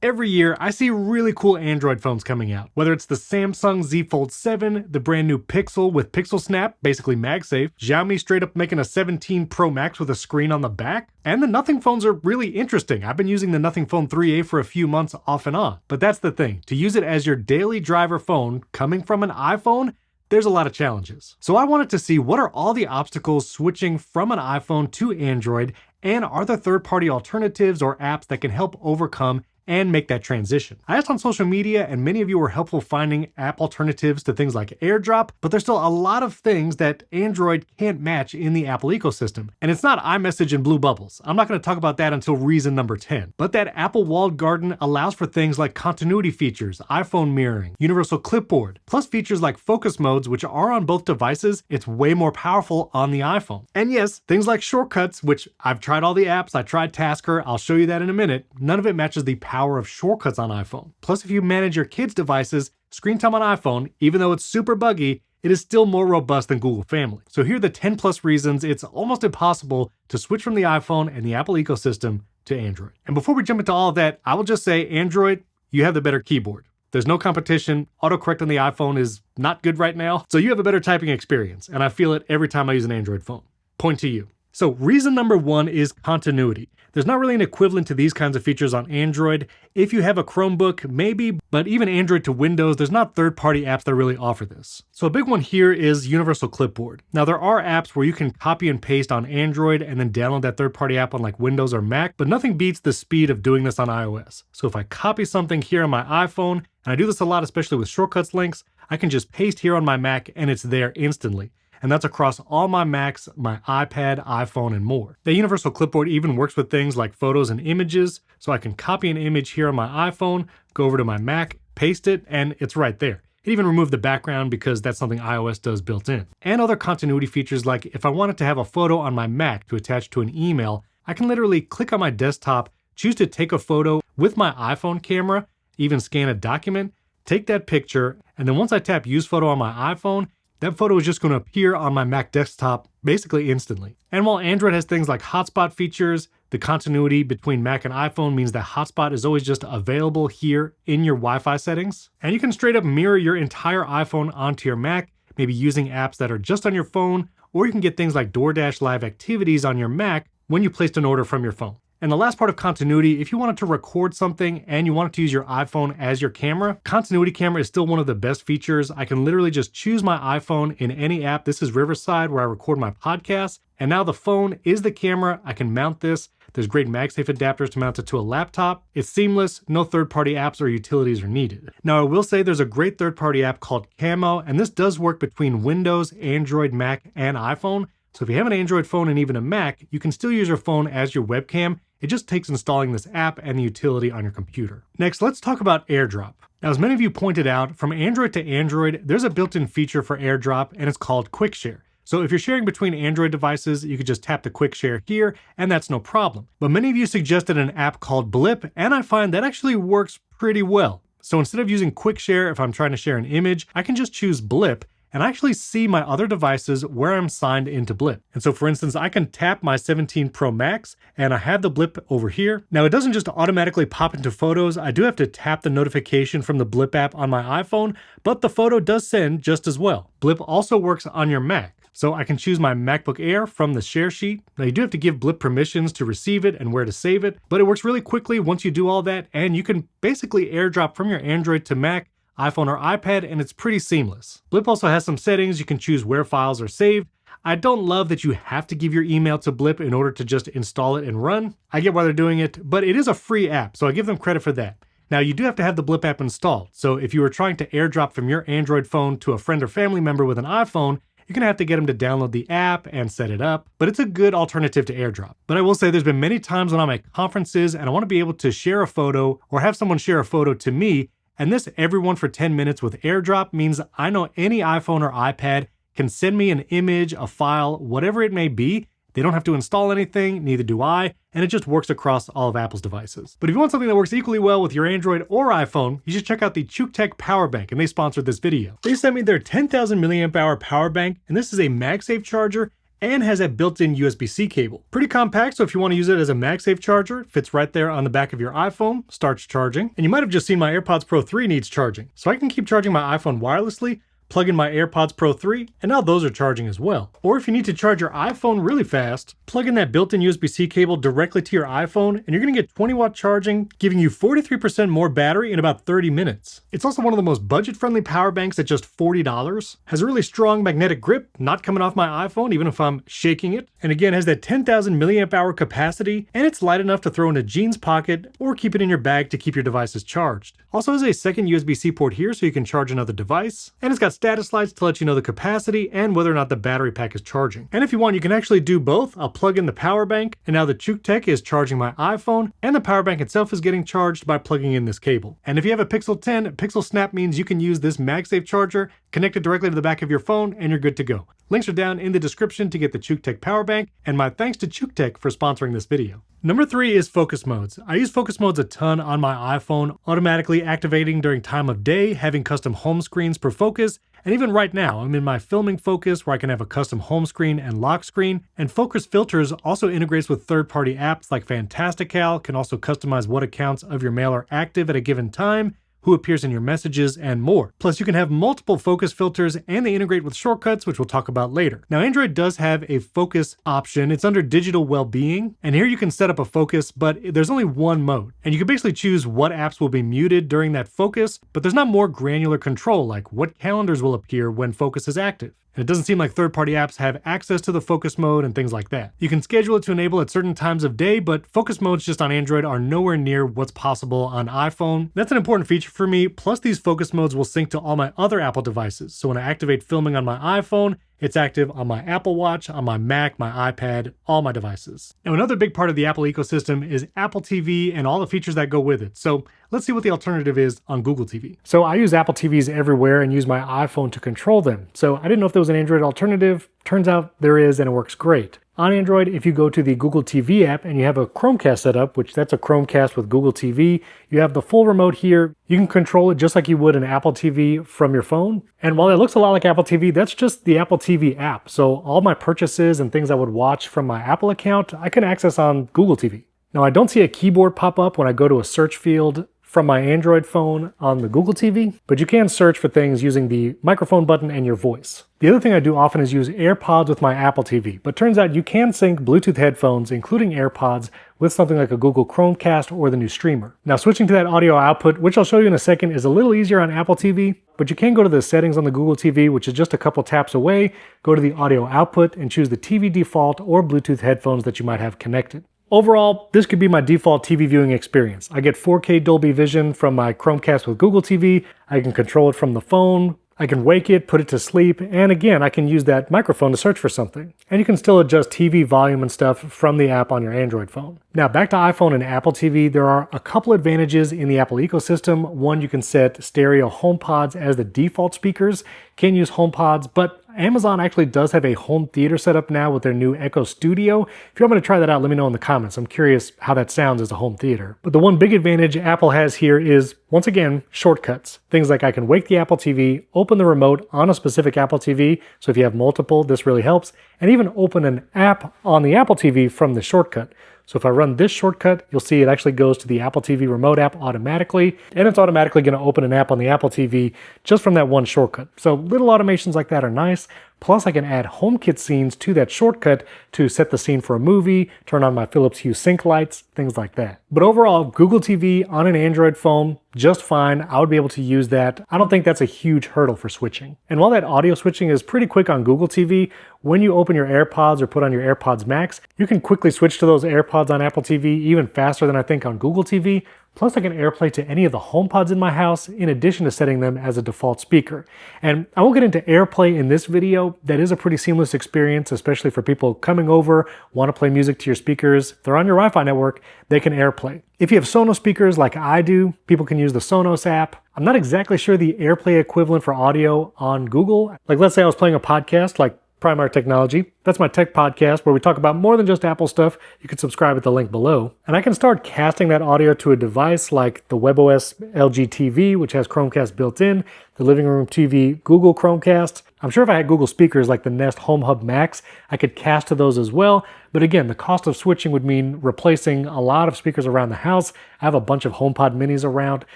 Every year, I see really cool Android phones coming out. Whether it's the Samsung Z Fold 7, the brand new Pixel with Pixel Snap, basically MagSafe, Xiaomi straight up making a 17 Pro Max with a screen on the back, and the Nothing phones are really interesting. I've been using the Nothing Phone 3A for a few months off and on. But that's the thing, to use it as your daily driver phone coming from an iPhone, there's a lot of challenges. So I wanted to see what are all the obstacles switching from an iPhone to Android, and are there third-party alternatives or apps that can help overcome and make that transition. I asked on social media and many of you were helpful finding app alternatives to things like AirDrop, but there's still a lot of things that Android can't match in the Apple ecosystem. And it's not iMessage and Blue Bubbles. I'm not going to talk about that until reason number 10. But that Apple walled garden allows for things like continuity features, iPhone mirroring, universal clipboard, plus features like focus modes, which are on both devices. It's way more powerful on the iPhone. And yes, things like shortcuts, which I've tried all the apps, I tried Tasker, I'll show you that in a minute. None of it matches the power of shortcuts on iPhone. Plus, if you manage your kids' devices, screen time on iPhone, even though it's super buggy, it is still more robust than Google Family. So here are the 10 plus reasons it's almost impossible to switch from the iPhone and the Apple ecosystem to Android. And before we jump into all of that, I will just say, Android, you have the better keyboard. There's no competition. Autocorrect on the iPhone is not good right now. So you have a better typing experience, and I feel it every time I use an Android phone. Point to you. So reason number 1 is continuity. There's not really an equivalent to these kinds of features on Android. If you have a Chromebook, maybe, but even Android to Windows, there's not third-party apps that really offer this. So a big one here is Universal Clipboard. Now there are apps where you can copy and paste on Android and then download that third-party app on like Windows or Mac, but nothing beats the speed of doing this on iOS. So if I copy something here on my iPhone, and I do this a lot, especially with shortcuts links, I can just paste here on my Mac and it's there instantly. And that's across all my Macs, my iPad, iPhone, and more. The Universal Clipboard even works with things like photos and images, so I can copy an image here on my iPhone, go over to my Mac, paste it, and it's right there. It even removed the background because that's something iOS does built in. And other continuity features like if I wanted to have a photo on my Mac to attach to an email, I can literally click on my desktop, choose to take a photo with my iPhone camera, even scan a document, take that picture, and then once I tap Use Photo on my iPhone, that photo is just going to appear on my Mac desktop basically instantly. And while Android has things like hotspot features, the continuity between Mac and iPhone means that hotspot is always just available here in your Wi-Fi settings. And you can straight up mirror your entire iPhone onto your Mac, maybe using apps that are just on your phone, or you can get things like DoorDash Live Activities on your Mac when you placed an order from your phone. And the last part of continuity, if you wanted to record something and you wanted to use your iPhone as your camera, continuity camera is still one of the best features. I can literally just choose my iPhone in any app. This is Riverside where I record my podcasts. And now the phone is the camera. I can mount this. There's great MagSafe adapters to mount it to a laptop. It's seamless. No third-party apps or utilities are needed. Now I will say there's a great third-party app called Camo, and this does work between Windows, Android, Mac, and iPhone. So if you have an Android phone and even a Mac, you can still use your phone as your webcam. It just takes installing this app and the utility on your computer. Next, let's talk about AirDrop. Now, as many of you pointed out, from Android to Android, there's a built-in feature for AirDrop, and it's called Quick Share. So if you're sharing between Android devices, you could just tap the Quick Share here, and that's no problem. But many of you suggested an app called Blip, and I find that actually works pretty well. So instead of using Quick Share if I'm trying to share an image, I can just choose Blip, and I actually see my other devices where I'm signed into Blip. And so for instance, I can tap my 17 Pro Max and I have the Blip over here. Now it doesn't just automatically pop into photos. I do have to tap the notification from the Blip app on my iPhone, but the photo does send just as well. Blip also works on your Mac. So I can choose my MacBook Air from the share sheet. Now you do have to give Blip permissions to receive it and where to save it, but it works really quickly once you do all that, and you can basically AirDrop from your Android to Mac, iPhone or iPad, and it's pretty seamless. Blip also has some settings. You can choose where files are saved. I don't love that you have to give your email to Blip in order to just install it and run. I get why they're doing it, but it is a free app, so I give them credit for that. Now you do have to have the Blip app installed, so if you were trying to AirDrop from your Android phone to a friend or family member with an iPhone, you're gonna have to get them to download the app and set it up, but it's a good alternative to AirDrop. But I will say there's been many times when I'm at conferences and I wanna be able to share a photo or have someone share a photo to me, and this everyone for 10 minutes with AirDrop means I know any iPhone or iPad can send me an image, a file, whatever it may be. They don't have to install anything, neither do I, and it just works across all of Apple's devices. But if you want something that works equally well with your Android or iPhone, you should check out the ChuKTech Power Bank, and they sponsored this video. They sent me their 10,000 milliamp hour power bank, and this is a MagSafe charger and has that built-in USB-C cable. Pretty compact, so if you want to use it as a MagSafe charger, it fits right there on the back of your iPhone, starts charging. And you might have just seen my AirPods Pro 3 needs charging. So I can keep charging my iPhone wirelessly, plug in my AirPods Pro 3, and now those are charging as well. Or if you need to charge your iPhone really fast, plug in that built-in USB-C cable directly to your iPhone, and you're gonna get 20-watt charging, giving you 43% more battery in about 30 minutes. It's also one of the most budget-friendly power banks at just $40. Has a really strong magnetic grip, not coming off my iPhone, even if I'm shaking it. And again, has that 10,000 milliamp hour capacity, and it's light enough to throw in a jeans pocket or keep it in your bag to keep your devices charged. Also has a second USB-C port here so you can charge another device, and it's got status lights to let you know the capacity and whether or not the battery pack is charging. And if you want, you can actually do both. I'll plug in the power bank, and now the ChukeTech is charging my iPhone, and the power bank itself is getting charged by plugging in this cable. And if you have a Pixel 10, Pixel Snap means you can use this MagSafe charger, connect it directly to the back of your phone, and you're good to go. Links are down in the description to get the ChukeTech power bank, and my thanks to ChukeTech for sponsoring this video. Number 3 is focus modes. I use focus modes a ton on my iPhone, automatically activating during time of day, having custom home screens per focus, and even right now, I'm in my filming focus where I can have a custom home screen and lock screen, and Focus Filters also integrates with third-party apps like Fantastical, can also customize what accounts of your mail are active at a given time, who appears in your messages, and more. Plus, you can have multiple focus filters, and they integrate with shortcuts, which we'll talk about later. Now, Android does have a focus option. It's under digital well-being, and here you can set up a focus, but there's only one mode. And you can basically choose what apps will be muted during that focus, but there's not more granular control, like what calendars will appear when focus is active. And it doesn't seem like third-party apps have access to the focus mode and things like that. You can schedule it to enable at certain times of day, but focus modes just on Android are nowhere near what's possible on iPhone. That's an important feature for me, plus these focus modes will sync to all my other Apple devices. So when I activate filming on my iPhone, it's active on my Apple Watch, on my Mac, my iPad, all my devices. Now, another big part of the Apple ecosystem is Apple TV and all the features that go with it. So let's see what the alternative is on Google TV. So I use Apple TVs everywhere and use my iPhone to control them. So I didn't know if there was an Android alternative. Turns out there is, and it works great. On Android, if you go to the Google TV app and you have a Chromecast set up, which that's a Chromecast with Google TV, you have the full remote here. You can control it just like you would an Apple TV from your phone. And while it looks a lot like Apple TV, that's just the Apple TV app. So all my purchases and things I would watch from my Apple account, I can access on Google TV. Now, I don't see a keyboard pop up when I go to a search field from my Android phone on the Google TV, but you can search for things using the microphone button and your voice. The other thing I do often is use AirPods with my Apple TV, but turns out you can sync Bluetooth headphones, including AirPods, with something like a Google Chromecast or the new streamer. Now, switching to that audio output, which I'll show you in a second, is a little easier on Apple TV, but you can go to the settings on the Google TV, which is just a couple taps away, go to the audio output, and choose the TV default or Bluetooth headphones that you might have connected. Overall, this could be my default TV viewing experience. I get 4K Dolby Vision from my Chromecast with Google TV. I can control it from the phone. I can wake it, put it to sleep, and again, I can use that microphone to search for something. And you can still adjust TV volume and stuff from the app on your Android phone. Now, back to iPhone and Apple TV, there are a couple advantages in the Apple ecosystem. One, you can set stereo HomePods as the default speakers. Can use HomePods, but Amazon actually does have a home theater set up now with their new Echo Studio. If you want me to try that out, let me know in the comments. I'm curious how that sounds as a home theater. But the one big advantage Apple has here is, once again, shortcuts. Things like I can wake the Apple TV, open the remote on a specific Apple TV, so if you have multiple, this really helps, and even open an app on the Apple TV from the shortcut. So if I run this shortcut, you'll see it actually goes to the Apple TV remote app automatically, and it's automatically going to open an app on the Apple TV just from that one shortcut. So little automations like that are nice. Plus I can add HomeKit scenes to that shortcut to set the scene for a movie, turn on my Philips Hue sync lights, things like that. But overall, Google TV on an Android phone, just fine. I would be able to use that. I don't think that's a huge hurdle for switching. And while that audio switching is pretty quick on Google TV, when you open your AirPods or put on your AirPods Max, you can quickly switch to those AirPods on Apple TV even faster than I think on Google TV. Plus I can AirPlay to any of the HomePods in my house in addition to setting them as a default speaker. And I won't get into AirPlay in this video. That is a pretty seamless experience, especially for people coming over, want to play music to your speakers. If they're on your Wi-Fi network, they can AirPlay. If you have Sonos speakers like I do, people can use the Sonos app. I'm not exactly sure the AirPlay equivalent for audio on Google. Like let's say I was playing a podcast like Primary Technology. That's my tech podcast where we talk about more than just Apple stuff. You can subscribe at the link below. And I can start casting that audio to a device like the WebOS LG TV, which has Chromecast built in, the living room TV Google Chromecast. I'm sure if I had Google speakers like the Nest Home Hub Max, I could cast to those as well. But again, the cost of switching would mean replacing a lot of speakers around the house. I have a bunch of HomePod minis around.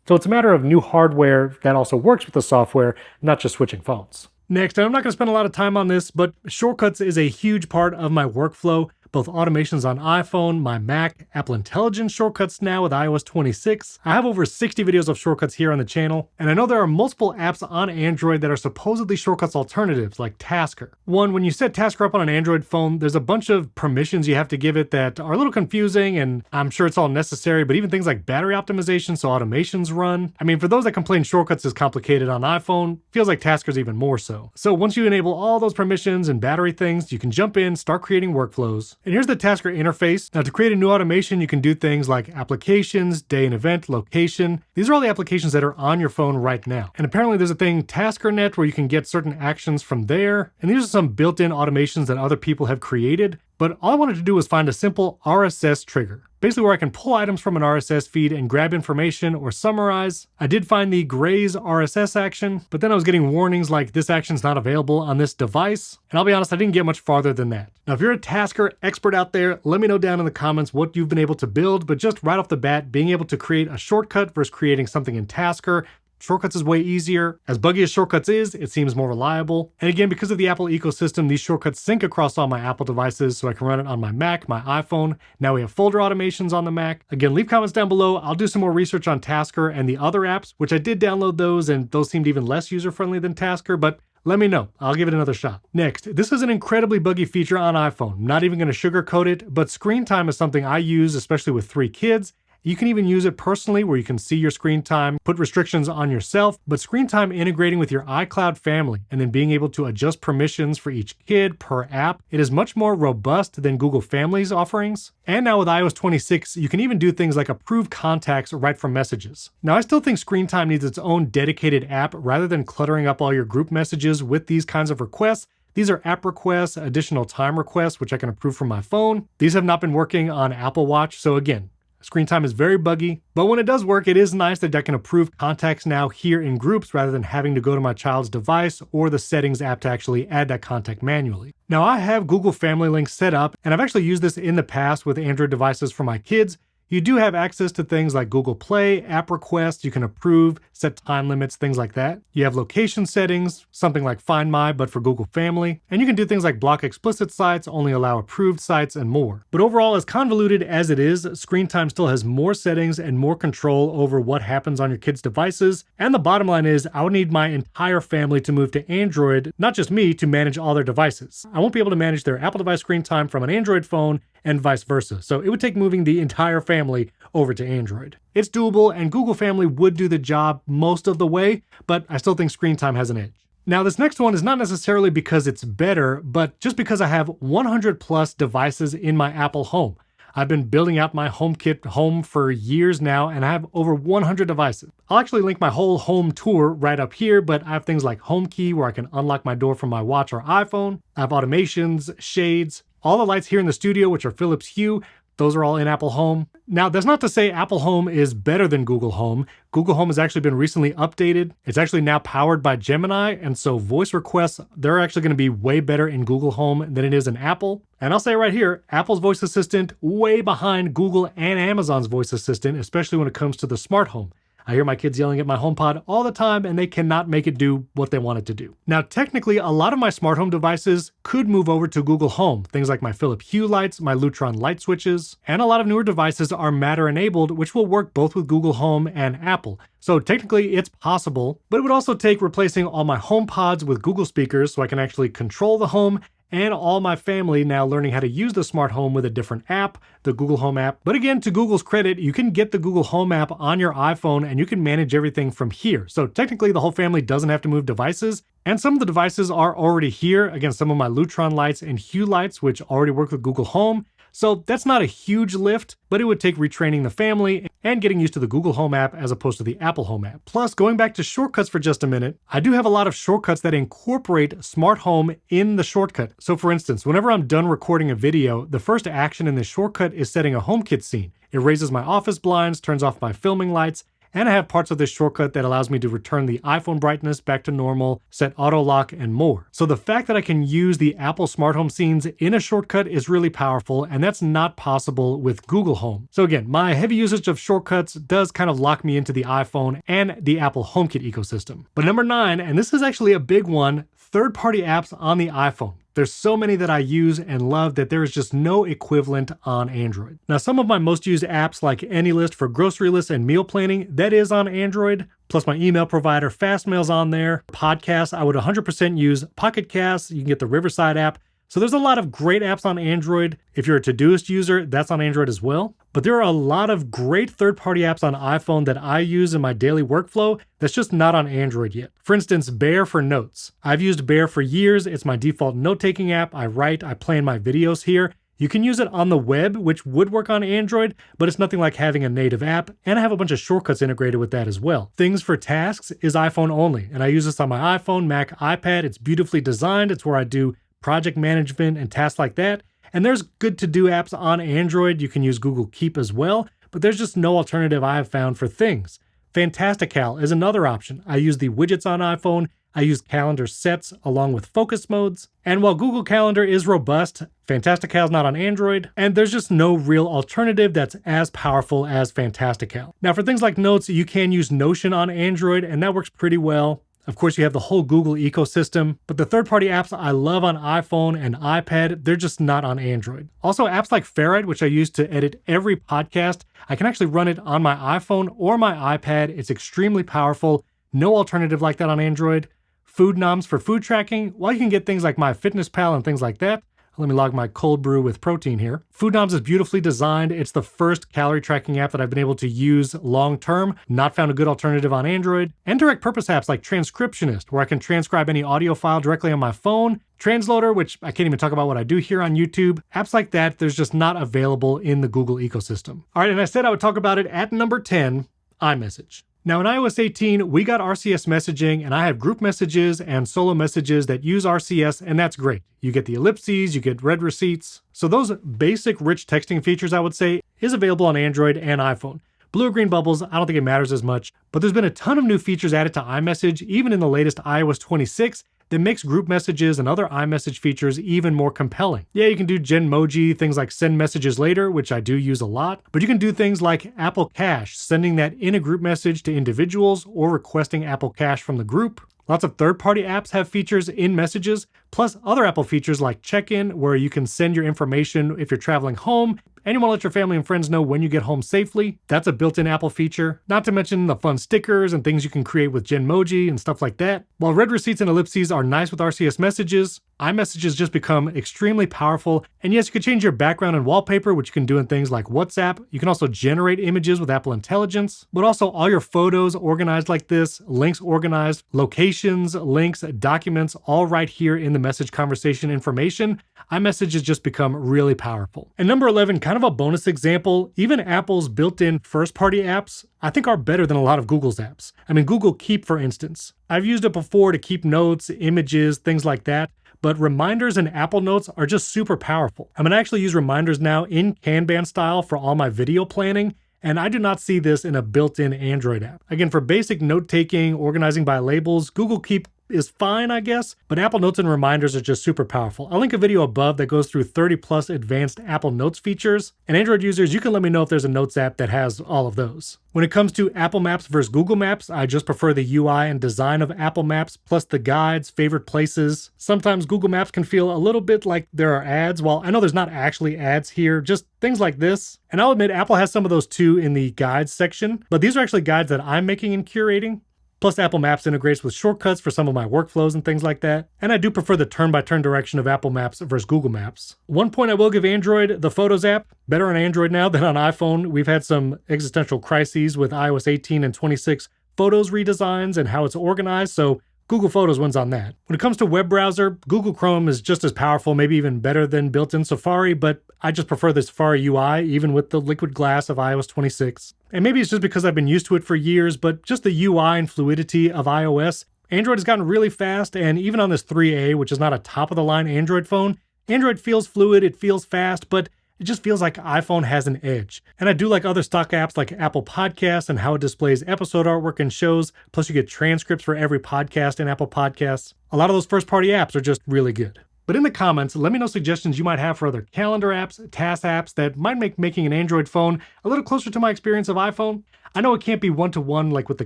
So it's a matter of new hardware that also works with the software, not just switching phones. Next, and I'm not going to spend a lot of time on this, but shortcuts is a huge part of my workflow. Both automations on iPhone, my Mac, Apple Intelligence shortcuts now with iOS 26. I have over 60 videos of shortcuts here on the channel, and I know there are multiple apps on Android that are supposedly shortcuts alternatives, like Tasker. One, when you set Tasker up on an Android phone, there's a bunch of permissions you have to give it that are a little confusing, and I'm sure it's all necessary, but even things like battery optimization so automations run. I mean, for those that complain shortcuts is complicated on iPhone, feels like Tasker's even more so. So once you enable all those permissions and battery things, you can jump in, start creating workflows. And here's the Tasker interface. Now to create a new automation, you can do things like applications, day and event, location. These are all the applications that are on your phone right now. And apparently there's a thing, TaskerNet, where you can get certain actions from there. And these are some built-in automations that other people have created. But all I wanted to do was find a simple RSS trigger. Basically where I can pull items from an RSS feed and grab information or summarize. I did find the Graze RSS action, but then I was getting warnings like this action's not available on this device. And I'll be honest, I didn't get much farther than that. Now, if you're a Tasker expert out there, let me know down in the comments what you've been able to build, but just right off the bat, being able to create a shortcut versus creating something in Tasker, shortcuts is way easier. As buggy as shortcuts is, it seems more reliable. And again, because of the Apple ecosystem, these shortcuts sync across all my Apple devices, so I can run it on my Mac, my iPhone. Now we have folder automations on the Mac. Again, leave comments down below. I'll do some more research on Tasker and the other apps, which I did download those, and those seemed even less user-friendly than Tasker, but let me know. I'll give it another shot. Next, this is an incredibly buggy feature on iPhone. I'm not even going to sugarcoat it, but screen time is something I use, especially with 3 kids. You can even use it personally where you can see your screen time, put restrictions on yourself, but screen time integrating with your iCloud family and then being able to adjust permissions for each kid per app, it is much more robust than Google Family's offerings. And now with iOS 26, you can even do things like approve contacts right from messages. Now I still think screen time needs its own dedicated app rather than cluttering up all your group messages with these kinds of requests. These are app requests, additional time requests, which I can approve from my phone. These have not been working on Apple Watch, so again, screen time is very buggy, but when it does work, it is nice that I can approve contacts now here in groups rather than having to go to my child's device or the settings app to actually add that contact manually. Now I have Google Family Link set up, and I've actually used this in the past with Android devices for my kids. You do have access to things like Google Play, app requests, you can approve, set time limits, things like that. You have location settings, something like Find My, but for Google Family. And you can do things like block explicit sites, only allow approved sites, and more. But overall, as convoluted as it is, screen time still has more settings and more control over what happens on your kids' devices. And the bottom line is, I would need my entire family to move to Android, not just me, to manage all their devices. I won't be able to manage their Apple device screen time from an Android phone and vice versa. So it would take moving the entire family over to Android. It's doable, and Google Family would do the job most of the way, but I still think screen time has an edge. Now this next one is not necessarily because it's better, but just because I have 100 plus devices in my Apple home. I've been building out my HomeKit home for years now, and I have over 100 devices. I'll actually link my whole home tour right up here, but I have things like HomeKey where I can unlock my door from my watch or iPhone. I have automations, shades, all the lights here in the studio, which are Philips Hue. Those are all in Apple Home. Now, that's not to say Apple Home is better than Google Home. Google Home has actually been recently updated. It's actually now powered by Gemini, and so voice requests, they're actually going to be way better in Google Home than it is in Apple. And I'll say right here, Apple's voice assistant way behind Google and Amazon's voice assistant, especially when it comes to the smart home. I hear my kids yelling at my HomePod all the time, and they cannot make it do what they want it to do. Now, technically, a lot of my smart home devices could move over to Google Home. Things like my Philips Hue lights, my Lutron light switches, and a lot of newer devices are Matter enabled, which will work both with Google Home and Apple. So technically, it's possible, but it would also take replacing all my HomePods with Google speakers so I can actually control the home, and all my family now learning how to use the smart home with a different app, the Google Home app. But again, to Google's credit, you can get the Google Home app on your iPhone and you can manage everything from here. So technically the whole family doesn't have to move devices. And some of the devices are already here. Again, some of my Lutron lights and Hue lights, which already work with Google Home. So that's not a huge lift, but it would take retraining the family and getting used to the Google Home app as opposed to the Apple Home app. Plus, going back to shortcuts for just a minute, I do have a lot of shortcuts that incorporate smart home in the shortcut. So for instance, whenever I'm done recording a video, the first action in this shortcut is setting a HomeKit scene. It raises my office blinds, turns off my filming lights, and I have parts of this shortcut that allows me to return the iPhone brightness back to normal, set auto lock, and more. So the fact that I can use the Apple smart home scenes in a shortcut is really powerful, and that's not possible with Google Home. So again, my heavy usage of shortcuts does kind of lock me into the iPhone and the Apple HomeKit ecosystem. But number 9, and this is actually a big one, third-party apps on the iPhone. There's so many that I use and love that there is just no equivalent on Android. Now, some of my most used apps like AnyList for grocery lists and meal planning, that is on Android. Plus my email provider, Fastmail's on there. Podcasts, I would 100% use Pocket Casts. You can get the Riverside app. So there's a lot of great apps on Android. If you're a Todoist user, that's on Android as well. But there are a lot of great third-party apps on iPhone that I use in my daily workflow that's just not on Android yet. For instance, Bear for notes. I've used Bear for years. It's my default note-taking app. I write, I plan my videos here. You can use it on the web, which would work on Android, but it's nothing like having a native app, and I have a bunch of shortcuts integrated with that as well. Things for tasks is iPhone only, and I use this on my iPhone, Mac, iPad. It's beautifully designed. It's where I do project management and tasks like that. And there's good to-do apps on Android. You can use Google Keep as well, but there's just no alternative I have found for things. Fantastical is another option. I use the widgets on iPhone. I use calendar sets along with focus modes. And while Google Calendar is robust, Fantastical is not on Android, and there's just no real alternative that's as powerful as Fantastical. Now for things like notes, you can use Notion on Android, and that works pretty well. Of course, you have the whole Google ecosystem, but the third-party apps I love on iPhone and iPad, they're just not on Android. Also, apps like Ferrite, which I use to edit every podcast, I can actually run it on my iPhone or my iPad. It's extremely powerful. No alternative like that on Android. Food Noms for food tracking, well, you can get things like MyFitnessPal and things like that. Let me log my cold brew with protein here. Food Noms is beautifully designed. It's the first calorie tracking app that I've been able to use long term. Not found a good alternative on Android. And direct purpose apps like Transcriptionist, where I can transcribe any audio file directly on my phone. Transloader, which I can't even talk about what I do here on YouTube. Apps like that, there's just not available in the Google ecosystem. All right, and I said I would talk about it at number 10, iMessage. Now in iOS 18, we got RCS messaging, and I have group messages and solo messages that use RCS, and that's great. You get the ellipses, you get read receipts. So those basic rich texting features, I would say, is available on Android and iPhone. Blue or green bubbles, I don't think it matters as much, but there's been a ton of new features added to iMessage, even in the latest iOS 26, that makes group messages and other iMessage features even more compelling. Yeah, you can do Genmoji, things like send messages later, which I do use a lot, but you can do things like Apple Cash, sending that in a group message to individuals or requesting Apple Cash from the group. Lots of third-party apps have features in messages, plus other Apple features like check-in, where you can send your information if you're traveling home, and you want to let your family and friends know when you get home safely. That's a built-in Apple feature. Not to mention the fun stickers and things you can create with Genmoji and stuff like that. While read receipts and ellipses are nice with RCS messages, iMessage has just become extremely powerful. And yes, you can change your background and wallpaper, which you can do in things like WhatsApp. You can also generate images with Apple Intelligence, but also all your photos organized like this, links organized, locations, links, documents, all right here in the message conversation information. iMessage has just become really powerful. And number 11, kind of a bonus example, even Apple's built-in first-party apps, I think are better than a lot of Google's apps. I mean, Google Keep, for instance. I've used it before to keep notes, images, things like that, but reminders and Apple Notes are just super powerful. I mean, I actually use reminders now in Kanban style for all my video planning, and I do not see this in a built-in Android app. Again, for basic note-taking, organizing by labels, Google Keep is fine, I guess, but Apple Notes and reminders are just super powerful. I'll link a video above that goes through 30 plus advanced Apple Notes features. And Android users, you can let me know if there's a Notes app that has all of those. When it comes to Apple Maps versus Google Maps, I just prefer the UI and design of Apple Maps, plus the guides, favorite places. Sometimes Google Maps can feel a little bit like there are ads. While I know there's not actually ads here, just things like this. And I'll admit Apple has some of those too in the guides section, but these are actually guides that I'm making and curating. Plus, Apple Maps integrates with shortcuts for some of my workflows and things like that. And I do prefer the turn-by-turn direction of Apple Maps versus Google Maps. One point I will give Android, the Photos app, better on Android now than on iPhone. We've had some existential crises with iOS 18 and 26 Photos redesigns and how it's organized, so Google Photos wins on that. When it comes to web browser, Google Chrome is just as powerful, maybe even better than built-in Safari, but I just prefer the Safari UI, even with the liquid glass of iOS 26. And maybe it's just because I've been used to it for years, but just the UI and fluidity of iOS, Android has gotten really fast, and even on this 3A, which is not a top-of-the-line Android phone, Android feels fluid, it feels fast, but it just feels like iPhone has an edge. And I do like other stock apps like Apple Podcasts and how it displays episode artwork and shows, plus you get transcripts for every podcast in Apple Podcasts. A lot of those first-party apps are just really good. But in the comments, let me know suggestions you might have for other calendar apps, task apps that might make making an Android phone a little closer to my experience of iPhone. I know it can't be one-to-one like with the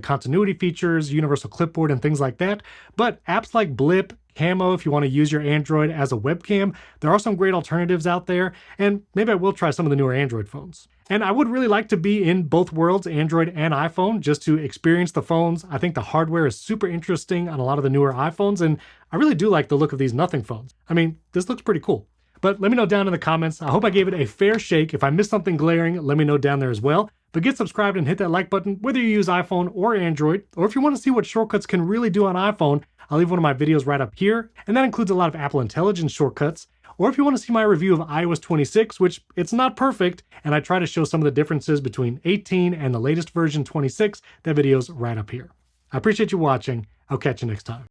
continuity features, universal clipboard, and things like that, but apps like Blip, Camo, if you want to use your Android as a webcam, there are some great alternatives out there, and maybe I will try some of the newer Android phones. And I would really like to be in both worlds, Android and iPhone, just to experience the phones. I think the hardware is super interesting on a lot of the newer iPhones, and I really do like the look of these Nothing phones. I mean, this looks pretty cool. But let me know down in the comments. I hope I gave it a fair shake. If I missed something glaring, let me know down there as well. But get subscribed and hit that like button, whether you use iPhone or Android, or if you want to see what shortcuts can really do on iPhone, I'll leave one of my videos right up here, and that includes a lot of Apple Intelligence shortcuts. Or if you want to see my review of iOS 26, which it's not perfect, and I try to show some of the differences between 18 and the latest version 26, that video's right up here. I appreciate you watching. I'll catch you next time.